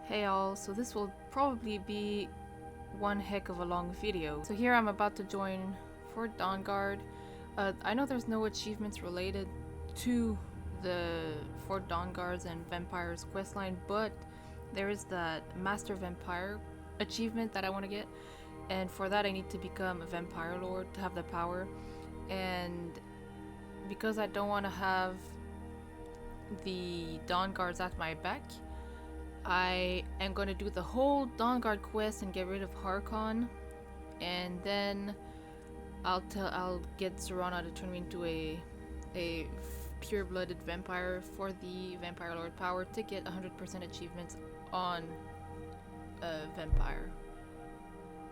Hey all, so this will probably be one heck of a long video. So here I'm about to join for Dawnguard. I know there's no achievements related to the Fort Dawnguards and Vampires questline, but there is that Master Vampire achievement that I want to get, and for that I need to become a Vampire Lord to have the power. And because I don't want to have the Dawnguards at my back, I am going to do the whole Dawnguard quest and get rid of Harkon, and then I'll get Serana to turn me into a pure-blooded vampire for the Vampire Lord power to get 100% achievements on Vampire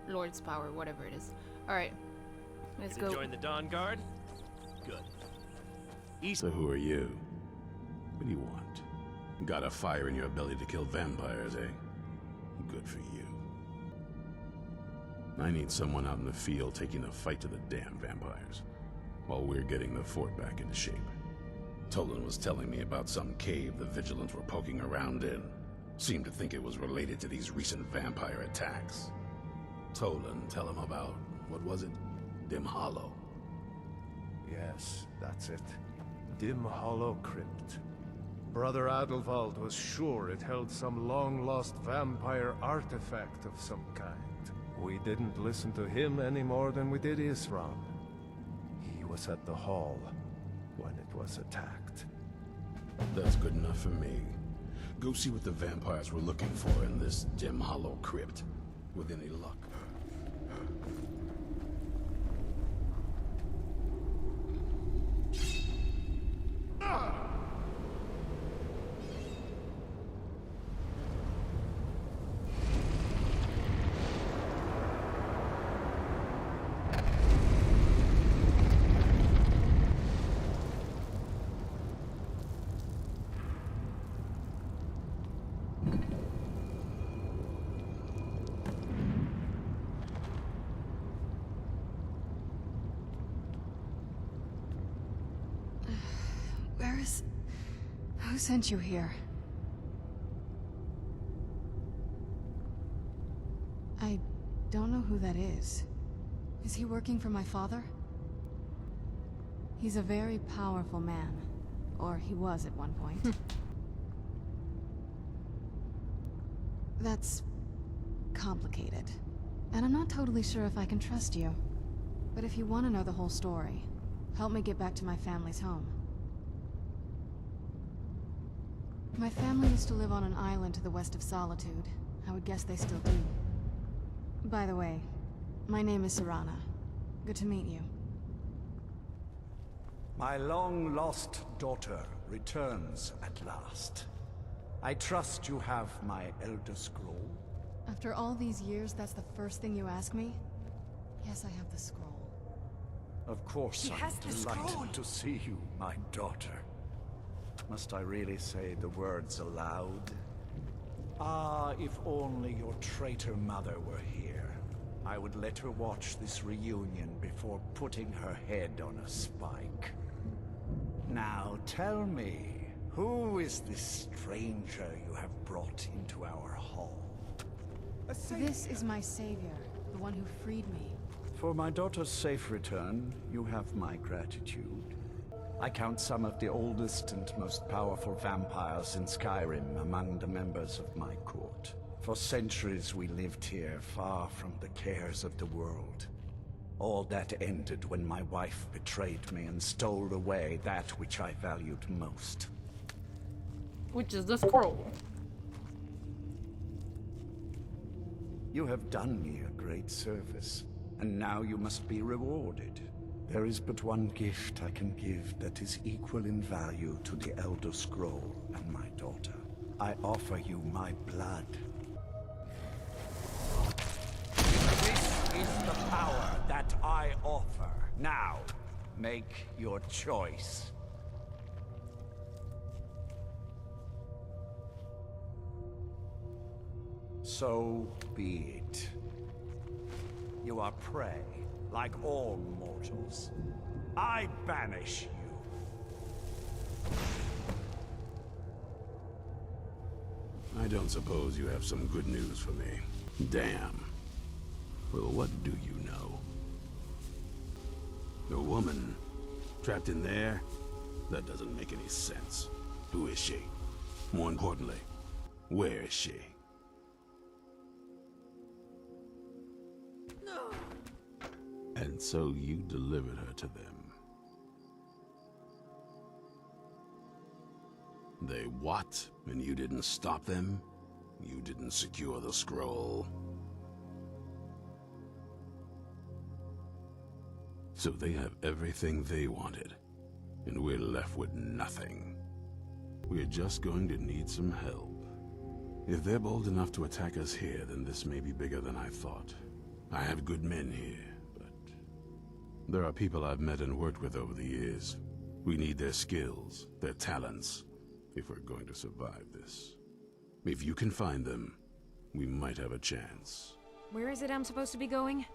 Lord's power, whatever it is. All right, let's go. Join the Dawnguard. Good. So who are you? What do you want? Got a fire in your belly to kill vampires, eh? Good for you. I need someone out in the field taking a fight to the damn vampires, while we're getting the fort back into shape. Tolan was telling me about some cave the Vigilants were poking around in. Seemed to think it was related to these recent vampire attacks. Tolan, tell him about, what was it? Dim Hollow. Yes, that's it. Dim Hollow Crypt. Brother Adelwald was sure it held some long-lost vampire artifact of some kind. We didn't listen to him any more than we did Isram. He was at the hall when it was attacked. That's good enough for me. Go see what the vampires were looking for in this Dim Hollow Crypt. With any luck. Who sent you here? I don't know who that is. Is he working for my father? He's a very powerful man. Or he was at one point. That's complicated. And I'm not totally sure if I can trust you. But if you want to know the whole story, help me get back to my family's home. My family used to live on an island to the west of Solitude. I would guess they still do. By the way, my name is Serana. Good to meet you. My long-lost daughter returns at last. I trust you have my Elder Scroll. After all these years, that's the first thing you ask me? Yes, I have the scroll. Of course, I'm delighted to see you, my daughter. Must I really say the words aloud? Ah, if only your traitor mother were here. I would let her watch this reunion before putting her head on a spike. Now tell me, who is this stranger you have brought into our hall? This is my savior, the one who freed me. For my daughter's safe return, you have my gratitude. I count some of the oldest and most powerful vampires in Skyrim among the members of my court. For centuries we lived here, far from the cares of the world. All that ended when my wife betrayed me and stole away that which I valued most. Which is the scroll. You have done me a great service, and now you must be rewarded. There is but one gift I can give that is equal in value to the Elder Scroll and my daughter. I offer you my blood. This is the power that I offer. Now, make your choice. So be it. You are prey. Like all mortals, I banish you. I don't suppose you have some good news for me. Damn. Well, what do you know? A woman trapped in there? That doesn't make any sense. Who is she? More importantly, where is she? No. And so you delivered her to them. They what? And you didn't stop them? You didn't secure the scroll? So they have everything they wanted, and we're left with nothing. We're just going to need some help. If they're bold enough to attack us here, then this may be bigger than I thought. I have good men here, but there are people I've met and worked with over the years. We need their skills, their talents, if we're going to survive this. If you can find them, we might have a chance. Where is it I'm supposed to be going?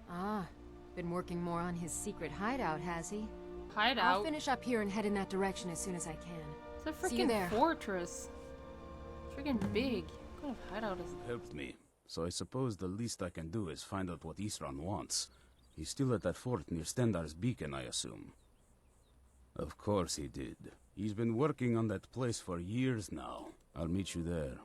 Ah, been working more on his secret hideout, has he? Hideout? I'll finish up here and head in that direction as soon as I can. It's a See you freaking there. fortress. Freaking big. What kind of hideout is that? Helped me, so I suppose the least I can do is find out what Isran wants. He's still at that fort near Stendar's beacon, I assume. Of course he did. He's been working on that place for years now. I'll meet you there.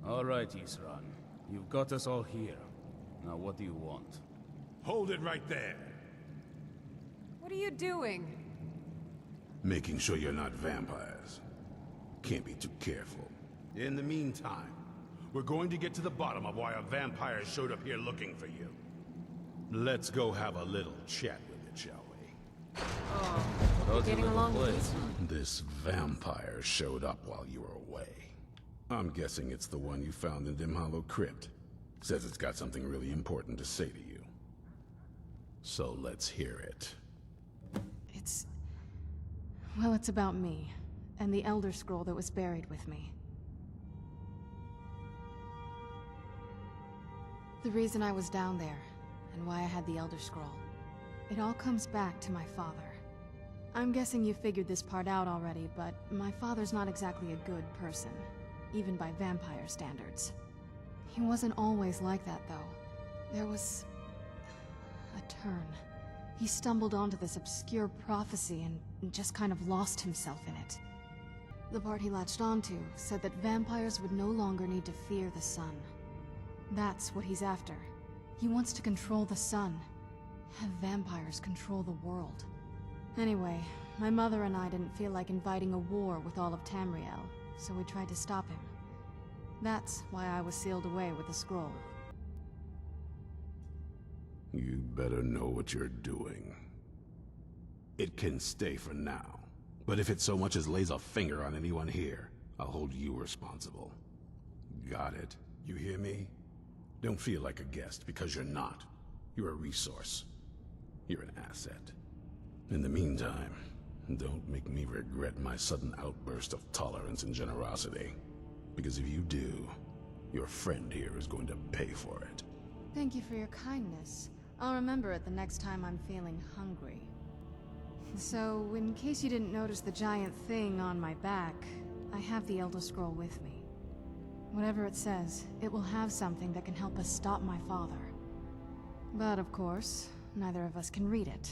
All right, Isran. You've got us all here. Now what do you want? Hold it right there! What are you doing? Making sure you're not vampires. Can't be too careful. In the meantime, we're going to get to the bottom of why a vampire showed up here looking for you. Let's go have a little chat with it, shall we? Oh, getting along with this? This vampire showed up while you were away. I'm guessing it's the one you found in Dim Hollow Crypt. Says it's got something really important to say to you. So let's hear it. Well, it's about me, and the Elder Scroll that was buried with me. The reason I was down there, and why I had the Elder Scroll. It all comes back to my father. I'm guessing you figured this part out already, but my father's not exactly a good person, even by vampire standards. He wasn't always like that, though. There was a turn. He stumbled onto this obscure prophecy and just kind of lost himself in it. The part he latched onto said that vampires would no longer need to fear the sun. That's what he's after. He wants to control the sun. Have vampires control the world. Anyway, my mother and I didn't feel like inviting a war with all of Tamriel, so we tried to stop him. That's why I was sealed away with the scroll. You better know what you're doing. It can stay for now, but if it so much as lays a finger on anyone here, I'll hold you responsible. Got it? You hear me? Don't feel like a guest, because you're not. You're a resource. You're an asset. In the meantime, don't make me regret my sudden outburst of tolerance and generosity. Because if you do, your friend here is going to pay for it. Thank you for your kindness. I'll remember it the next time I'm feeling hungry. So, in case you didn't notice the giant thing on my back, I have the Elder Scroll with me. Whatever it says, it will have something that can help us stop my father. But of course, neither of us can read it.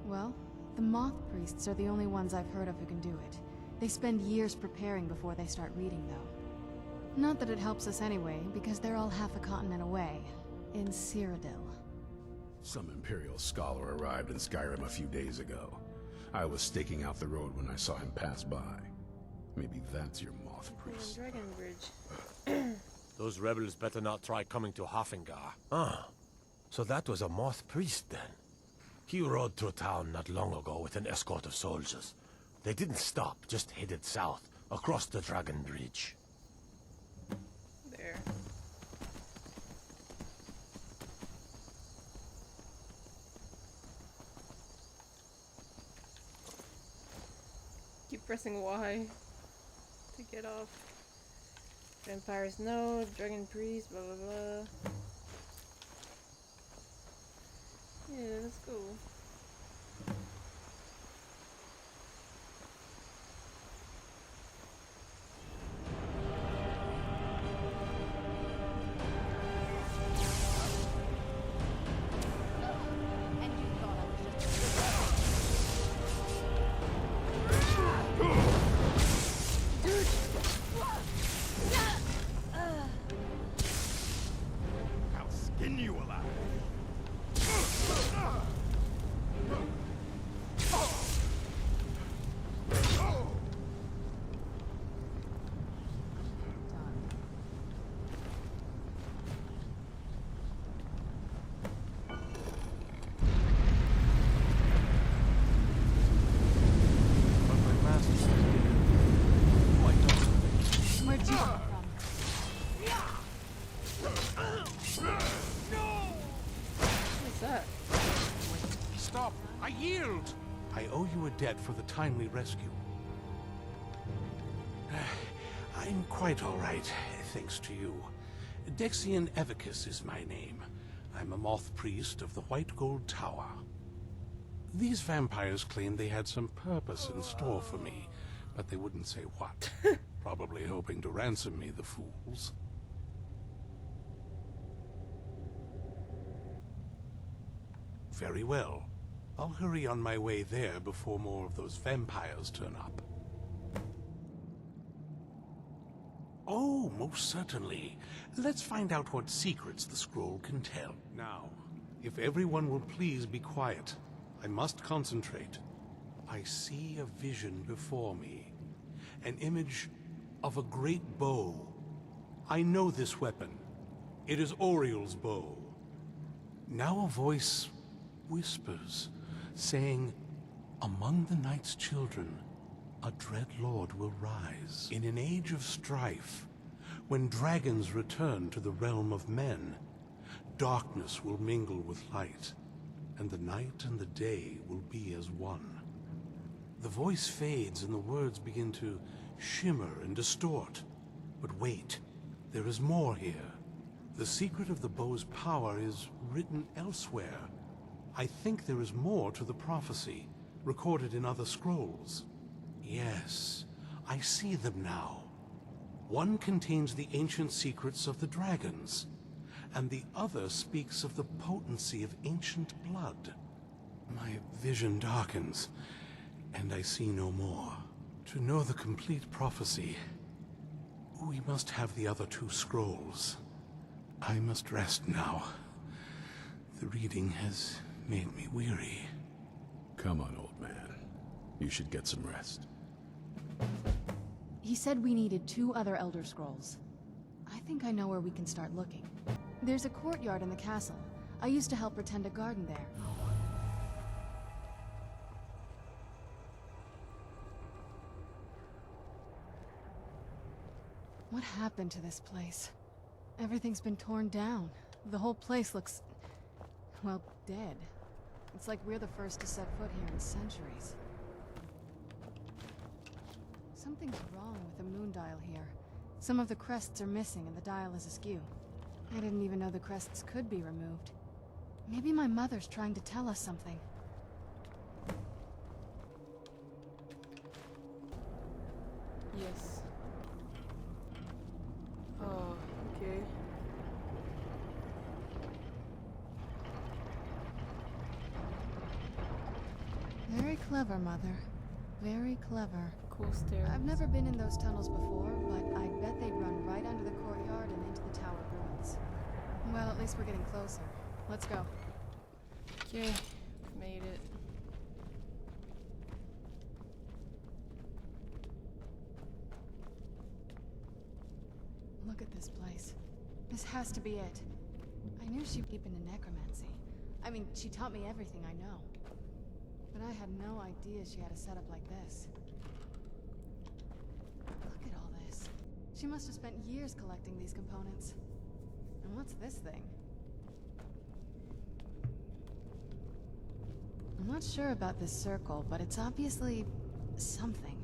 Well, the Moth Priests are the only ones I've heard of who can do it. They spend years preparing before they start reading, though. Not that it helps us anyway, because they're all half a continent away, in Cyrodiil. Some Imperial scholar arrived in Skyrim a few days ago. I was staking out the road when I saw him pass by. Maybe that's your Moth Priest. Dragon Bridge. Those rebels better not try coming to Hafengar. Ah, so that was a Moth Priest then. He rode through town not long ago with an escort of soldiers. They didn't stop, just headed south, across the Dragon Bridge. There. Keep pressing Y to get off. Vampires no, dragon priest, blah blah blah. Yeah, let's go. I'll skin you alive. But my master said he didn't. Why don't you? Where'd you come What's that? Stop! I yield! I owe you a debt for the timely rescue. I'm quite all right, thanks to you. Dexian Evicus is my name. I'm a moth priest of the White Gold Tower. These vampires claimed they had some purpose in store for me, but they wouldn't say what. Probably hoping to ransom me, the fools. Very well. I'll hurry on my way there before more of those vampires turn up. Oh, most certainly. Let's find out what secrets the scroll can tell. Now, if everyone will please be quiet, I must concentrate. I see a vision before me. An image of a great bow. I know this weapon. It is Oriel's bow. Now a voice whispers, saying, "Among the night's children, a dread lord will rise. In an age of strife, when dragons return to the realm of men, darkness will mingle with light, and the night and the day will be as one." The voice fades and the words begin to shimmer and distort. But wait, there is more here. The secret of the bow's power is written elsewhere. I think there is more to the prophecy, recorded in other scrolls. Yes, I see them now. One contains the ancient secrets of the dragons, and the other speaks of the potency of ancient blood. My vision darkens, and I see no more. To know the complete prophecy, we must have the other two scrolls. I must rest now. The reading has made me weary. Come on, old man. You should get some rest. He said we needed 2 other Elder Scrolls. I think I know where we can start looking. There's a courtyard in the castle. I used to help pretend a garden there. What happened to this place? Everything's been torn down. The whole place looks, well, dead. It's like we're the first to set foot here in centuries. Something's wrong with the moon dial here. Some of the crests are missing and the dial is askew. I didn't even know the crests could be removed. Maybe my mother's trying to tell us something. Yes. Oh, okay. Very clever, Mother. Very clever. Cool stairs. I've never been in those tunnels before, but I bet they'd run right under the courtyard and into the tower ruins. Well, at least we're getting closer. Let's go. Okay, made it. Look at this place. This has to be it. I knew she'd deep into necromancy. I mean, she taught me everything I know. But I had no idea she had a setup like this. Look at all this. She must have spent years collecting these components. And what's this thing? I'm not sure about this circle, but it's obviously something.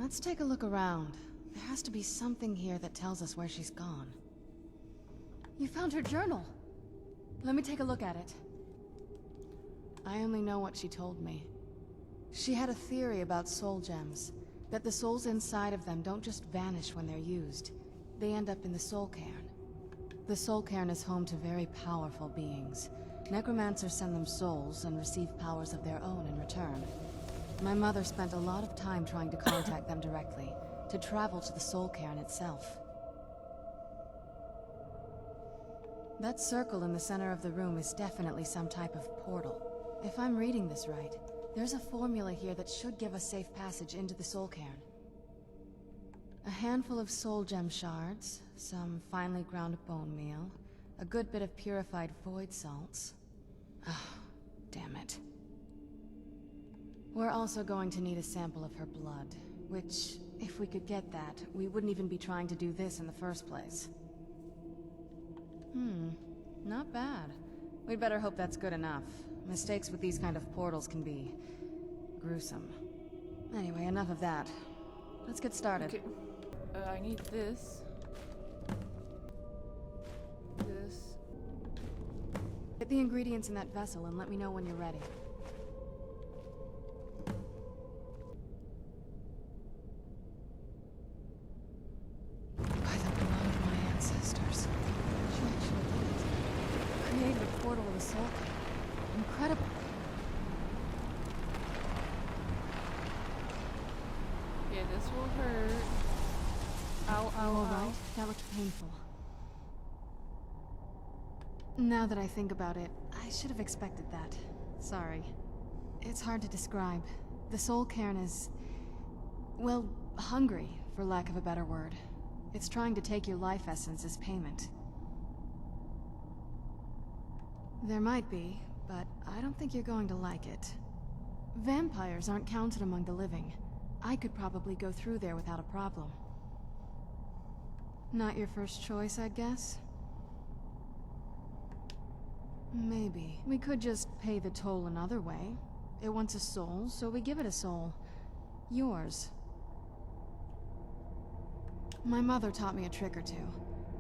Let's take a look around. There has to be something here that tells us where she's gone. You found her journal! Let me take a look at it. I only know what she told me. She had a theory about soul gems, that the souls inside of them don't just vanish when they're used. They end up in the soul cairn. The soul cairn is home to very powerful beings. Necromancers send them souls and receive powers of their own in return. My mother spent a lot of time trying to contact them directly, to travel to the soul cairn itself. That circle in the center of the room is definitely some type of portal. If I'm reading this right, there's a formula here that should give us safe passage into the soul cairn. A handful of soul gem shards, some finely ground bone meal, a good bit of purified void salts. Ah, damn it. We're also going to need a sample of her blood, which, if we could get that, we wouldn't even be trying to do this in the first place. Not bad. We'd better hope that's good enough. Mistakes with these kind of portals can be gruesome. Anyway, enough of that. Let's get started. Okay. I need this. This. Get the ingredients in that vessel and let me know when you're ready. By the blood of my ancestors. She actually did it. Created a portal of the soul. Incredible. Yeah, this will hurt. Ow, ow, All ow. right, that looked painful. Now that I think about it, I should have expected that. Sorry. It's hard to describe. The soul cairn is, well, hungry, for lack of a better word. It's trying to take your life essence as payment. There might be, but I don't think you're going to like it. Vampires aren't counted among the living. I could probably go through there without a problem. Not your first choice, I'd guess? Maybe. We could just pay the toll another way. It wants a soul, so we give it a soul. Yours. My mother taught me a trick or two.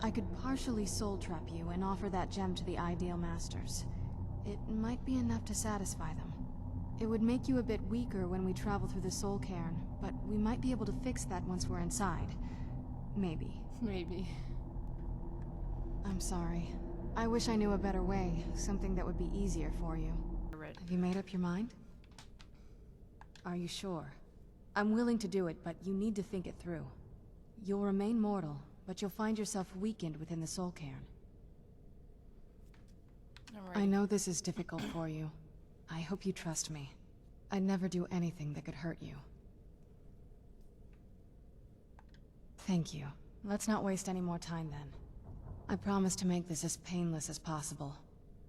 I could partially soul trap you and offer that gem to the ideal masters. It might be enough to satisfy them. It would make you a bit weaker when we travel through the soul cairn, but we might be able to fix that once we're inside. Maybe. Maybe. I'm sorry. I wish I knew a better way, something that would be easier for you. Red. Have you made up your mind? Are you sure? I'm willing to do it, but you need to think it through. You'll remain mortal, but you'll find yourself weakened within the soul cairn. I'm ready. I know this is difficult for you. I hope you trust me. I'd never do anything that could hurt you. Thank you. Let's not waste any more time then. I promise to make this as painless as possible.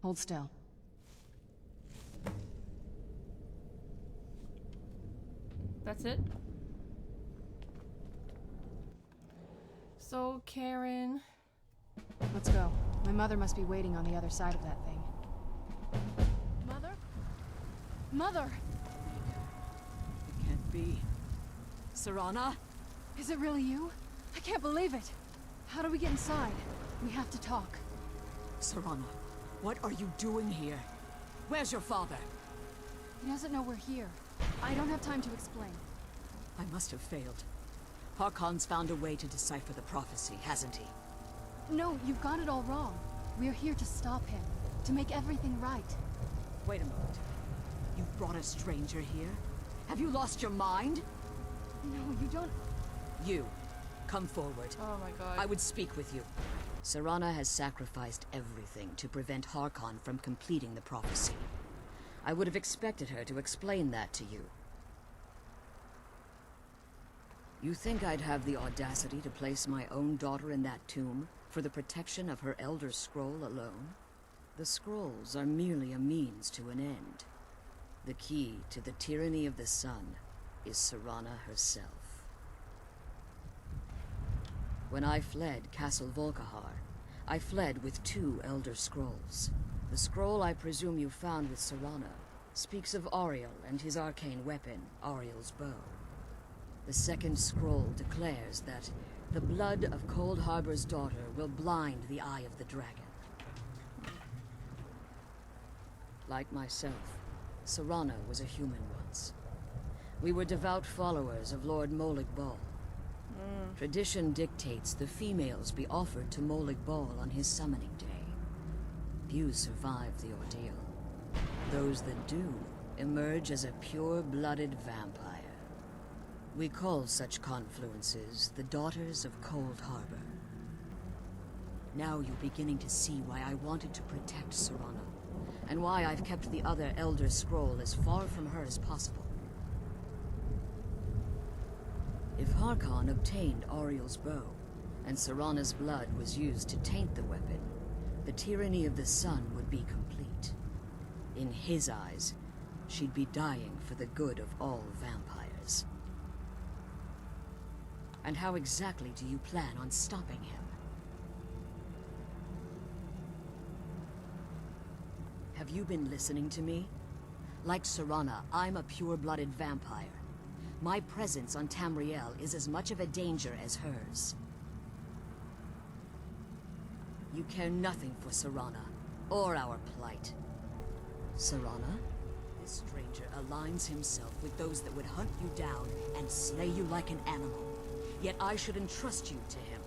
Hold still. That's it? So, Karen... Let's go. My mother must be waiting on the other side of that thing. Mother? Mother! It can't be. Serana? Is it really you? I can't believe it! How do we get inside? We have to talk. Serana, what are you doing here? Where's your father? He doesn't know we're here. I don't have time to explain. I must have failed. Harkon's found a way to decipher the prophecy, hasn't he? No, you've got it all wrong. We're here to stop him. To make everything right. Wait a moment. You've brought a stranger here? Have you lost your mind? No, you don't... You, come forward. Oh my god. I would speak with you. Serana has sacrificed everything to prevent Harkon from completing the prophecy. I would have expected her to explain that to you. You think I'd have the audacity to place my own daughter in that tomb for the protection of her Elder Scroll alone? The scrolls are merely a means to an end. The key to the tyranny of the sun is Serana herself. When I fled Castle Volkihar, I fled with 2 Elder Scrolls. The scroll I presume you found with Serana speaks of Auriel and his arcane weapon, Auriel's bow. The second scroll declares that the blood of Cold Harbor's daughter will blind the eye of the dragon. Like myself, Serana was a human once. We were devout followers of Lord Molig Bal. Tradition dictates the females be offered to Molig Bal on his summoning day. Few survive the ordeal. Those that do emerge as a pure-blooded vampire. We call such confluences the Daughters of Cold Harbor. Now you're beginning to see why I wanted to protect Serana, and why I've kept the other Elder Scroll as far from her as possible. If Harkon obtained Auriel's bow, and Serana's blood was used to taint the weapon, the tyranny of the sun would be complete. In his eyes, she'd be dying for the good of all vampires. And how exactly do you plan on stopping him? Have you been listening to me? Like Serana, I'm a pure-blooded vampire. My presence on Tamriel is as much of a danger as hers. You care nothing for Serana, or our plight. Serana? This stranger aligns himself with those that would hunt you down and slay you like an animal. Yet I should entrust you to him.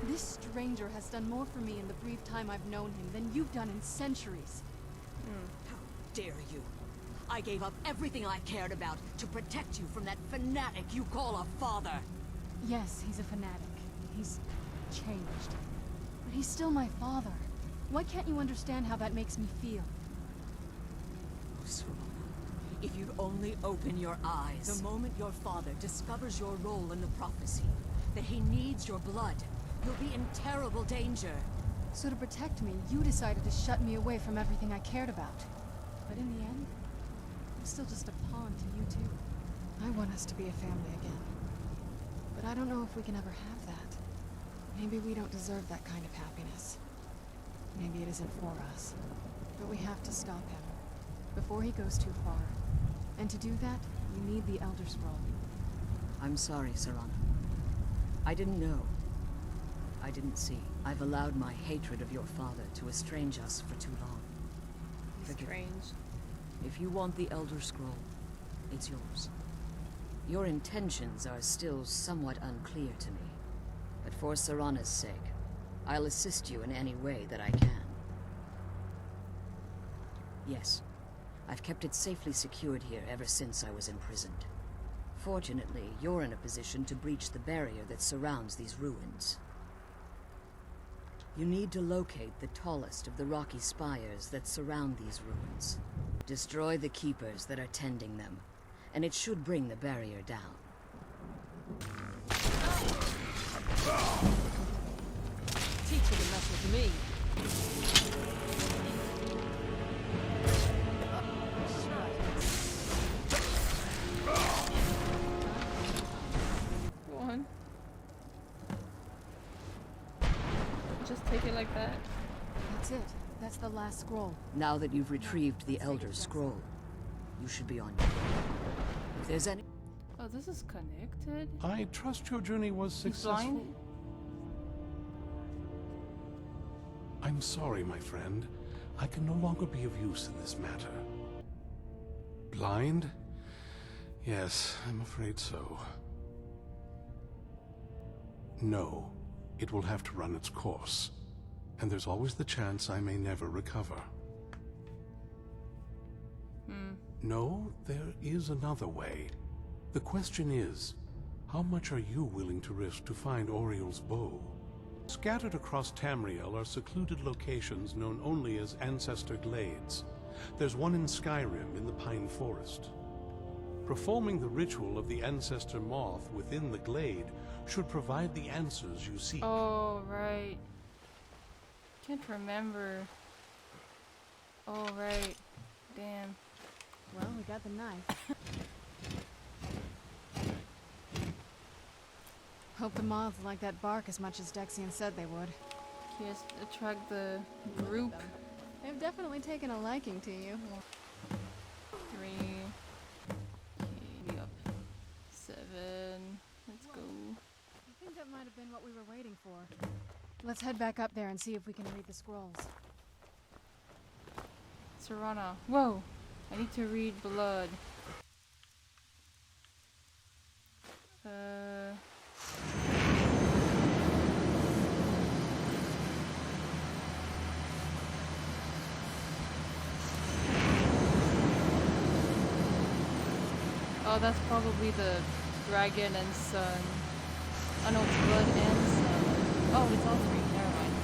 This stranger has done more for me in the brief time I've known him than you've done in centuries. How dare you? I gave up everything I cared about to protect you from that fanatic you call a father. Yes, he's a fanatic. He's changed. But he's still my father. Why can't you understand how that makes me feel? Oh, Serana, if you'd only open your eyes. The moment your father discovers your role in the prophecy, that he needs your blood, you'll be in terrible danger. So to protect me, you decided to shut me away from everything I cared about. But in the end, I'm still just a pawn to you two. I want us to be a family again. But I don't know if we can ever have that. Maybe we don't deserve that kind of happiness. Maybe it isn't for us. But we have to stop him before he goes too far. And to do that, you need the Elder Scroll. I'm sorry, Serana. I didn't know. I didn't see. I've allowed my hatred of your father to estrange us for too long. Forgive me. Strange. If you want the Elder Scroll, it's yours. Your intentions are still somewhat unclear to me. But for Serana's sake, I'll assist you in any way that I can. Yes, I've kept it safely secured here ever since I was imprisoned. Fortunately, you're in a position to breach the barrier that surrounds these ruins. You need to locate the tallest of the rocky spires that surround these ruins. Destroy the keepers that are tending them, and it should bring the barrier down. Teach you to mess with me. Go on. Just take it like that. That's it. That's the last scroll. Now that you've retrieved the Elder Scroll, you should be on your way. If there's any... Oh, this is connected? I trust your journey was He's successful. blind? I'm sorry, my friend. I can no longer be of use in this matter. Blind? Yes, I'm afraid so. No, it will have to run its course. And there's always the chance I may never recover. No, there is another way. The question is, how much are you willing to risk to find Auriel's bow? Scattered across Tamriel are secluded locations known only as Ancestor Glades. There's one in Skyrim in the Pine Forest. Performing the ritual of the Ancestor Moth within the glade should provide the answers you seek. Oh, right. Can't remember. Oh, right. Damn. Well, we got the knife. Hope the moths like that bark as much as Dexian said they would. Can you just attract the group? They've definitely taken a liking to you. 3. Okay, up. 7. before. Let's head back up there and see if we can read the scrolls. Serana. Whoa! I need to read blood. Oh, that's probably the dragon and sun. Oh no, it's blood and sun. Oh, it's all three. Never mind.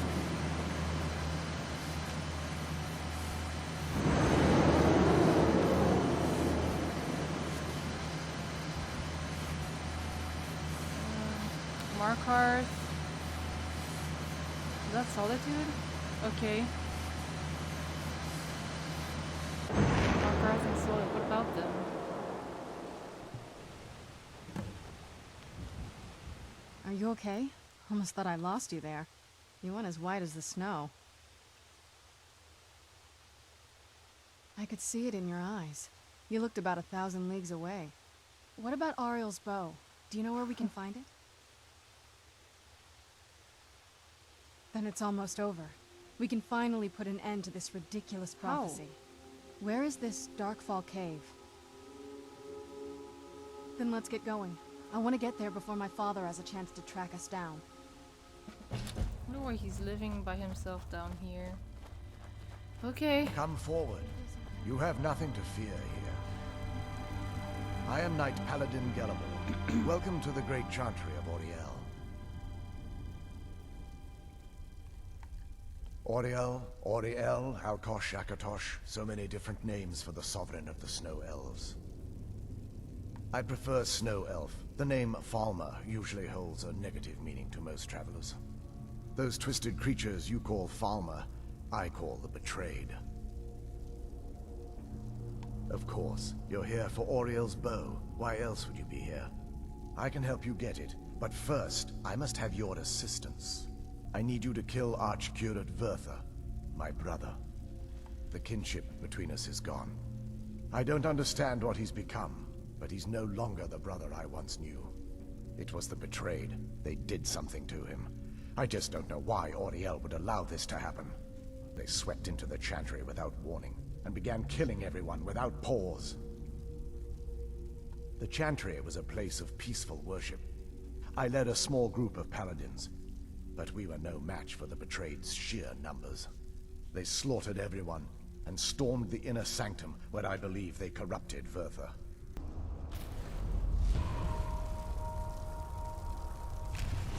Markarth. Is that Solitude? Okay. Markarth and Solitude. What about them? Are you okay? Almost thought I lost you there. You went as white as the snow. I could see it in your eyes. You looked about 1,000 leagues away. What about Ariel's bow? Do you know where we can find it? Then it's almost over. We can finally put an end to this ridiculous prophecy. Where is this Darkfall cave? Then let's get going. I want to get there before my father has a chance to track us down. I wonder why he's living by himself down here. Okay. Come forward. You have nothing to fear here. I am Knight Paladin Gellamor. Welcome to the great chantry of Auriel. Auriel, Alkosh, Akatosh, so many different names for the sovereign of the Snow Elves. I prefer Snow Elf. The name Falmer usually holds a negative meaning to most travelers. Those twisted creatures you call Falmer, I call the Betrayed. Of course, you're here for Auriel's bow. Why else would you be here? I can help you get it, but first, I must have your assistance. I need you to kill Archcurate Vurtha, my brother. The kinship between us is gone. I don't understand what he's become, but he's no longer the brother I once knew. It was the Betrayed. They did something to him. I just don't know why Auriel would allow this to happen. They swept into the chantry without warning, and began killing everyone without pause. The chantry was a place of peaceful worship. I led a small group of paladins, but we were no match for the Betrayed's sheer numbers. They slaughtered everyone, and stormed the inner sanctum where I believe they corrupted Vurtha.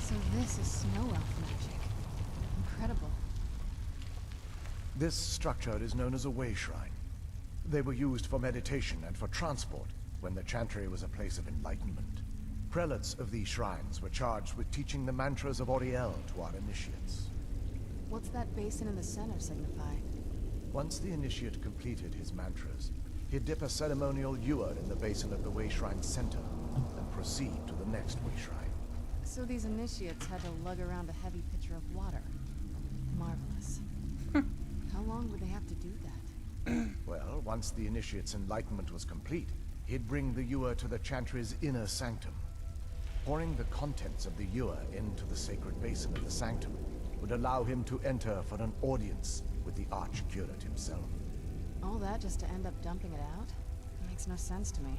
So this is Snow Elf magic. Incredible. This structure is known as a way shrine. They were used for meditation and for transport when the chantry was a place of enlightenment. Prelates of these shrines were charged with teaching the mantras of Auriel to our initiates. What's that basin in the center signify? Once the initiate completed his mantras, he'd dip a ceremonial ewer in the basin of the way shrine's center and proceed to the next way shrine. So these initiates had to lug around a heavy pitcher of water. Marvelous. How long would they have to do that? Well, once the initiate's enlightenment was complete, he'd bring the ewer to the chantry's inner sanctum. Pouring the contents of the ewer into the sacred basin of the sanctum would allow him to enter for an audience with the Archcurate himself. All that just to end up dumping it out? Makes no sense to me.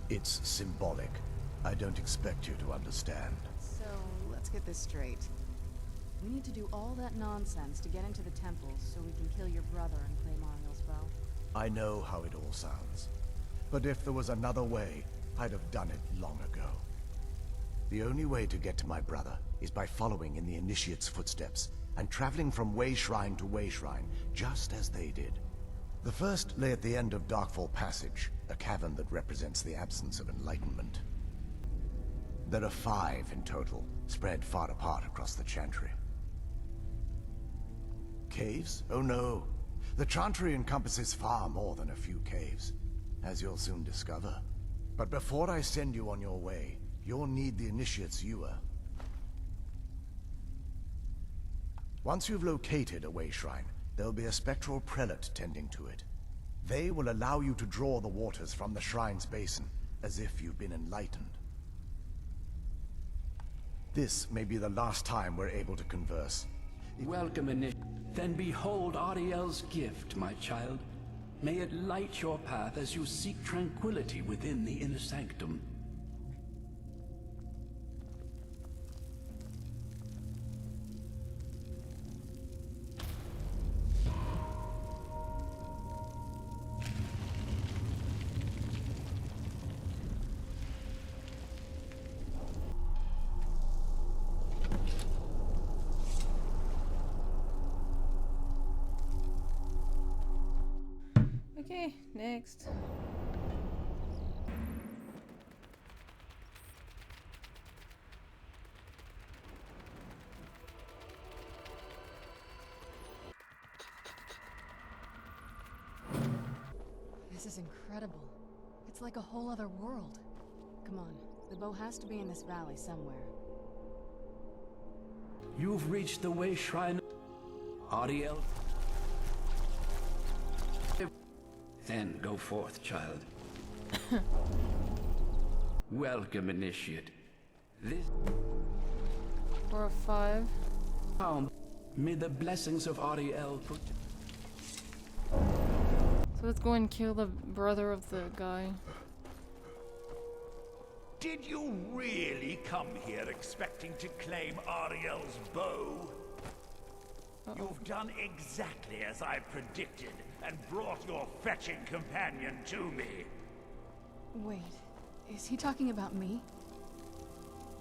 It's symbolic. I don't expect you to understand. So, let's get this straight. We need to do all that nonsense to get into the temples so we can kill your brother and claim Ariel's bow. I know how it all sounds. But if there was another way, I'd have done it long ago. The only way to get to my brother is by following in the Initiate's footsteps and traveling from way shrine to way shrine, just as they did. The first lay at the end of Darkfall Passage, a cavern that represents the absence of enlightenment. There are 5 in total, spread far apart across the chantry. Caves? Oh no. The chantry encompasses far more than a few caves, as you'll soon discover. But before I send you on your way, you'll need the Initiate's ewer. Once you've located a way shrine, there'll be a spectral prelate tending to it. They will allow you to draw the waters from the shrine's basin, as if you've been enlightened. This may be the last time we're able to converse. Welcome, Then behold Ariel's gift, my child. May it light your path as you seek tranquility within the inner sanctum. Okay, next. This is incredible. It's like a whole other world. Come on, the bow has to be in this valley somewhere. You've reached the way shrine, Ariel. Then go forth, child. Welcome, initiate. This 4 of 5. May the blessings of Ariel put. So let's go and kill the brother of the guy. Did you really come here expecting to claim Ariel's bow? You've done exactly as I predicted, and brought your fetching companion to me. Wait, is he talking about me?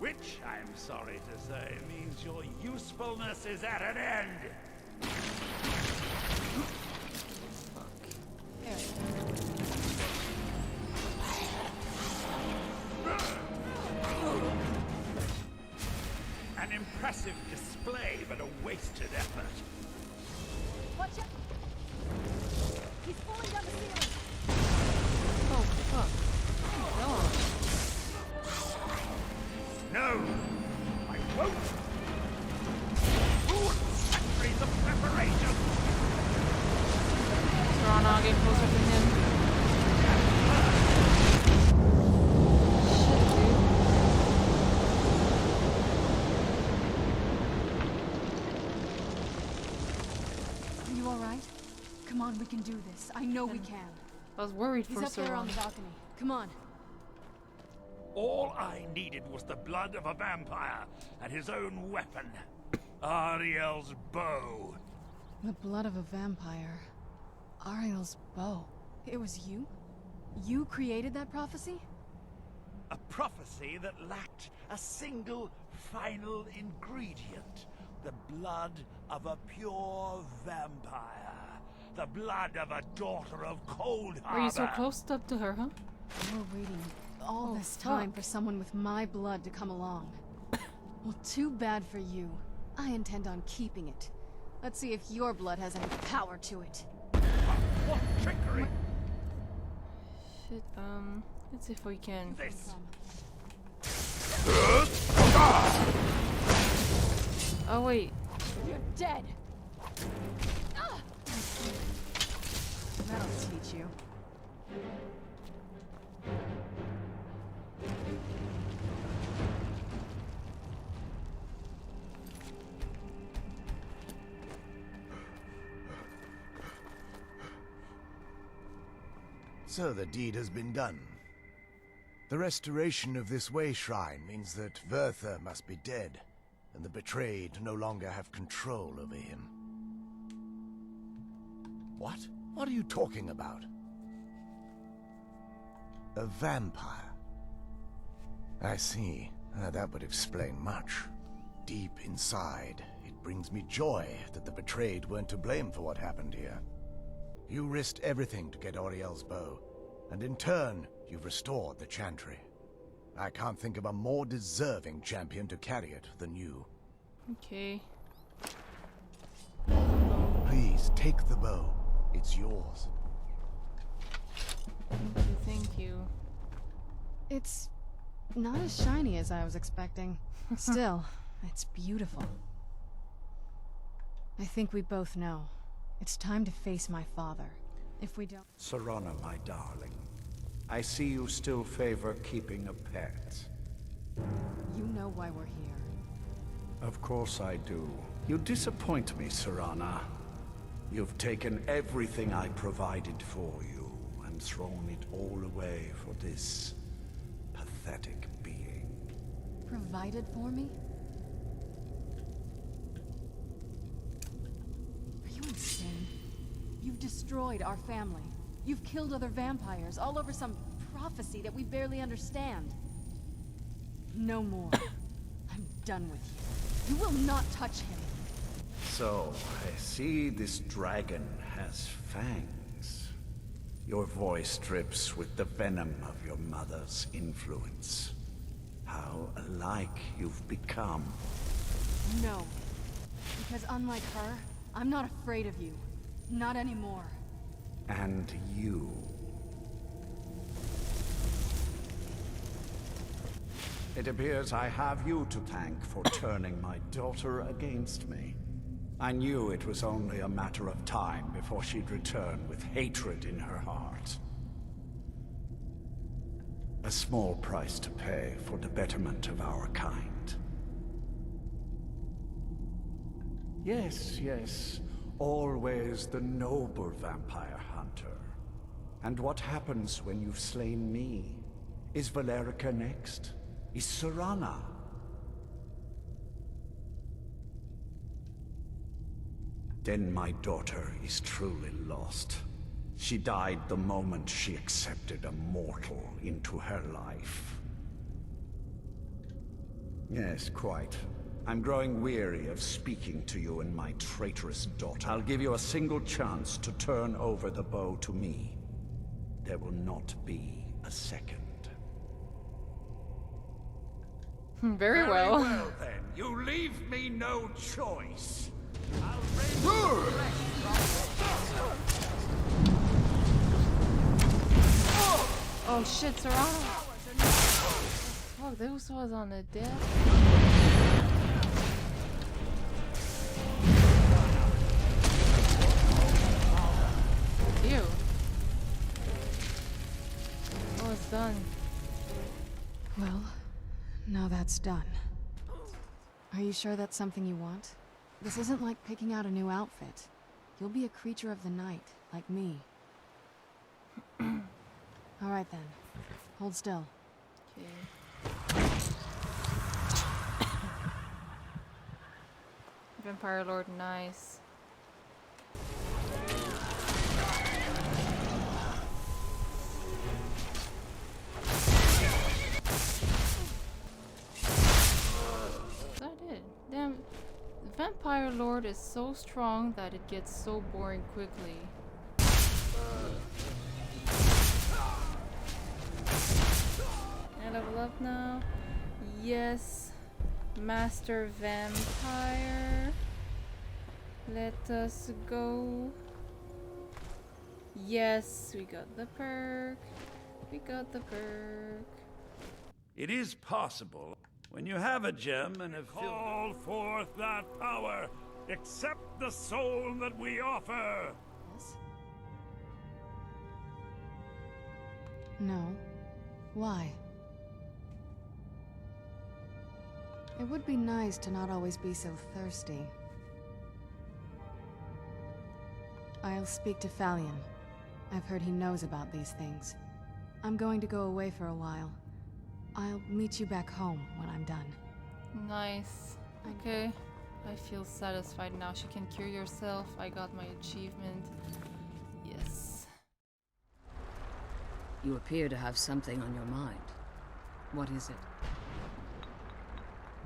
Which, I'm sorry to say, means your usefulness is at an end. There. An impressive display, but a wasted effort. Watch out! He's falling down the ceiling! Oh, fuck. No. No, I won't. Centuries of preparation. Toronto, get closer to him. Are you alright? Come on, we can do this. I know we can. I was worried He's for up there on the balcony. Come on. All I needed was the blood of a vampire and his own weapon, Ariel's bow. The blood of a vampire. Ariel's bow. It was you? You created that prophecy? A prophecy that lacked a single final ingredient. The blood of a pure vampire. The blood of a daughter of Cold Harbor. Are you so close up to her, huh? We're waiting all Oh, this time fuck. for someone with my blood to come along. Well, too bad for you. I intend on keeping it. Let's see if your blood has any power to it. What trickery! Shit, let's see if we can. This. Oh, wait. You're dead! Ah! That'll teach you. So the deed has been done. The restoration of this way shrine means that Verther must be dead, and the betrayed no longer have control over him. What? What are you talking about? A vampire. I see. That would explain much. Deep inside, it brings me joy that the betrayed weren't to blame for what happened here. You risked everything to get Auriel's bow, and in turn, you've restored the Chantry. I can't think of a more deserving champion to carry it than you. Okay. Please, take the bow. It's yours. Thank you. It's not as shiny as I was expecting. Still, it's beautiful. I think we both know. It's time to face my father. If we don't... Serana, my darling, I see you still favor keeping a pet. You know why we're here. Of course I do. You disappoint me, Serana. You've taken everything I provided for you and thrown it all away for this pathetic being. Provided for me? Are you insane? You've destroyed our family. You've killed other vampires, all over some prophecy that we barely understand. No more. I'm done with you. You will not touch him. So, I see this dragon has fangs. Your voice drips with the venom of your mother's influence. How alike you've become. No. Because unlike her, I'm not afraid of you. Not anymore. And you. It appears I have you to thank for turning my daughter against me. I knew it was only a matter of time before she'd return with hatred in her heart. A small price to pay for the betterment of our kind. Yes, yes. Always the noble vampire hunter. And what happens when you've slain me? Is Valerica next? Is Serana? Then my daughter is truly lost. She died the moment she accepted a mortal into her life. Yes, quite. I'm growing weary of speaking to you and my traitorous daughter. I'll give you a single chance to turn over the bow to me. There will not be a second. Very well. Very well, then. You leave me no choice. Oh shit, Serana! Oh, this was on the deck. Ew. Oh, it's done. Well, now that's done. Are you sure that's something you want? This isn't like picking out a new outfit. You'll be a creature of the night, like me. Alright then. Hold still. Okay. Vampire Lord, nice. Is that it? Damn, the Vampire Lord is so strong that it gets so boring quickly. Can I level up now? Yes. Master Vampire. Let us go. Yes, we got the perk. We got the perk. It is possible, when you have a gem and have call forth that power. Accept the soul that we offer. Yes? No. Why? It would be nice to not always be so thirsty. I'll speak to Falion. I've heard he knows about these things. I'm going to go away for a while. I'll meet you back home when I'm done. Nice. Okay. I feel satisfied now. She can cure yourself. I got my achievement. Yes. You appear to have something on your mind. What is it?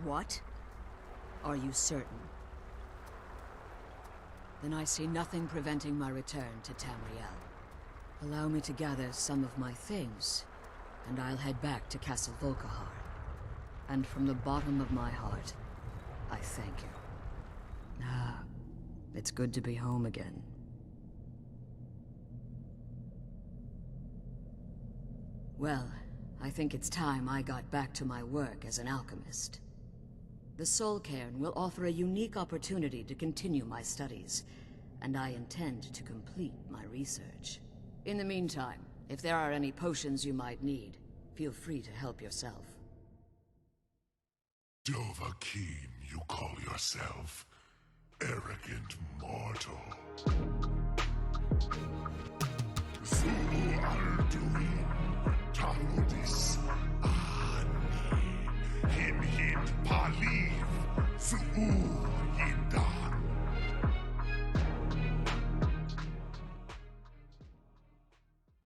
What? Are you certain? Then I see nothing preventing my return to Tamriel. Allow me to gather some of my things, and I'll head back to Castle Volkihar. And from the bottom of my heart, I thank you. Ah, it's good to be home again. Well, I think it's time I got back to my work as an alchemist. The Soul Cairn will offer a unique opportunity to continue my studies, and I intend to complete my research. In the meantime, if there are any potions you might need, feel free to help yourself. Dovahkiin, you call yourself. Arrogant mortal. Zulu Alduin, Taludis